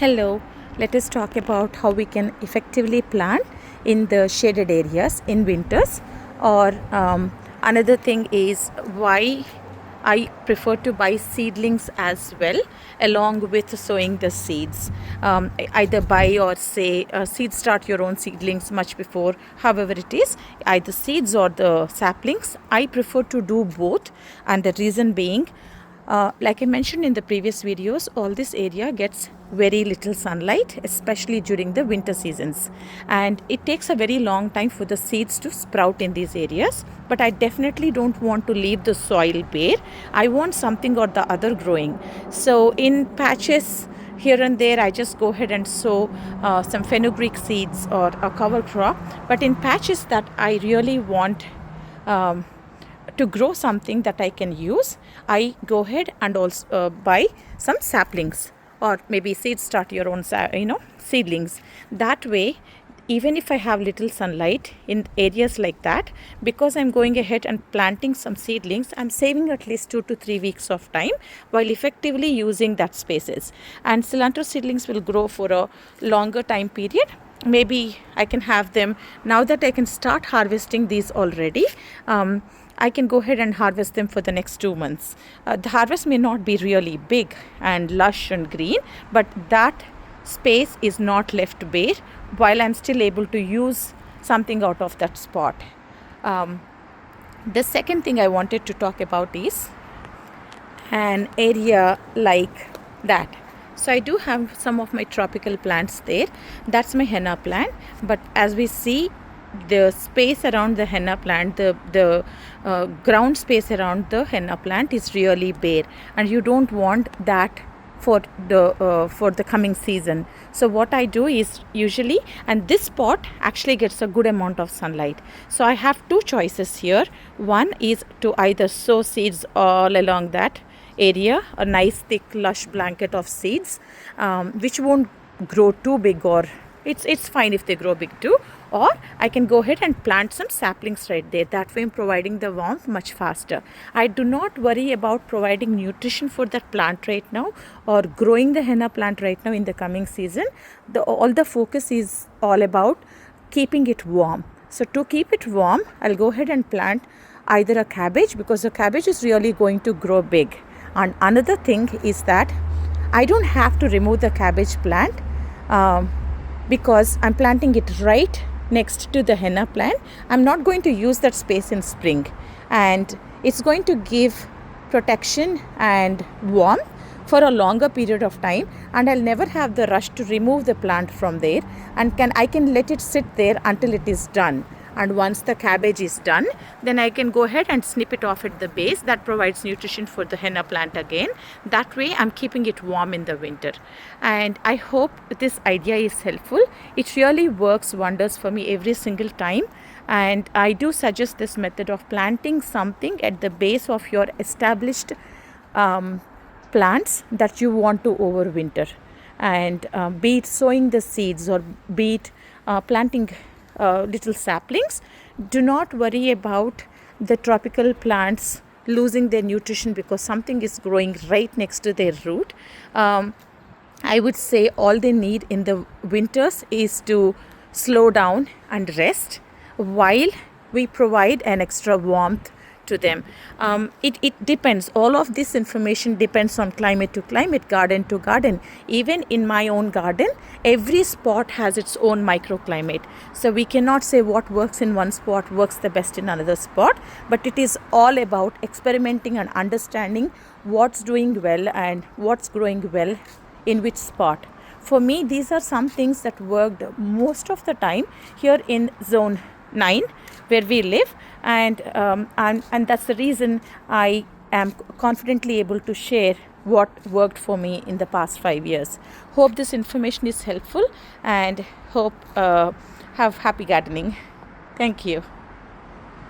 Hello, let us talk about how we can effectively plant in the shaded areas in winters. Or another thing is why I prefer to buy seedlings as well, along with sowing the seeds. Either buy or say seed start your own seedlings much before, however it is, either seeds or the saplings. I prefer to do both, and the reason being, like I mentioned in the previous videos, all this area gets very little sunlight, especially during the winter seasons, and it takes a very long time for the seeds to sprout in these areas. But I definitely don't want to leave the soil bare. I want something or the other growing. So in patches here and there, I just go ahead and sow some fenugreek seeds or a cover crop. But in patches that I really want to grow something that I can use, I go ahead and also buy some saplings, or maybe seeds start your own seedlings. That way, even if I have little sunlight in areas like that, because I'm going ahead and planting some seedlings, I'm saving at least 2 to 3 weeks of time while effectively using that spaces. And cilantro seedlings will grow for a longer time period. Maybe I can have them now that I can start harvesting these already. I can go ahead and harvest them for the next 2 months. The harvest may not be really big and lush and green, but that space is not left bare while I'm still able to use something out of that spot. The second thing I wanted to talk about is an area like that. So I do have some of my tropical plants there. That's my henna plant. But as we see, the space around the henna plant, the ground space around the henna plant is really bare, and you don't want that for the coming season. So what I do is usually, and this spot actually gets a good amount of sunlight, so I have two choices here. One is to either sow seeds all along that area, a nice thick lush blanket of seeds, which won't grow too big, or it's fine if they grow big too. Or I can go ahead and plant some saplings right there. That way I'm providing the warmth much faster. I do not worry about providing nutrition for that plant right now, or growing the henna plant right now in the coming season. All the focus is all about keeping it warm. So to keep it warm, I'll go ahead and plant either a cabbage, because the cabbage is really going to grow big. And another thing is that I don't have to remove the cabbage plant because I'm planting it right next to the henna plant. I'm not going to use that space in spring, and it's going to give protection and warmth for a longer period of time, and I'll never have the rush to remove the plant from there, and I can let it sit there until it is done. And once the cabbage is done, then I can go ahead and snip it off at the base. That provides nutrition for the henna plant again. That way I'm keeping it warm in the winter. And I hope this idea is helpful. It really works wonders for me every single time. And I do suggest this method of planting something at the base of your established plants that you want to overwinter. And be it sowing the seeds, or be it planting little saplings, do not worry about the tropical plants losing their nutrition because something is growing right next to their root. I would say all they need in the winters is to slow down and rest while we provide an extra warmth to them. It depends. All of this information depends on climate to climate, garden to garden. Even in my own garden, every spot has its own microclimate. So we cannot say what works in one spot works the best in another spot, but it is all about experimenting and understanding what's doing well and what's growing well in which spot. For me, these are some things that worked most of the time here in zone 9 where we live, and that's the reason I am confidently able to share what worked for me in the past 5 years. Hope this information is helpful, and hope have happy gardening. Thank you.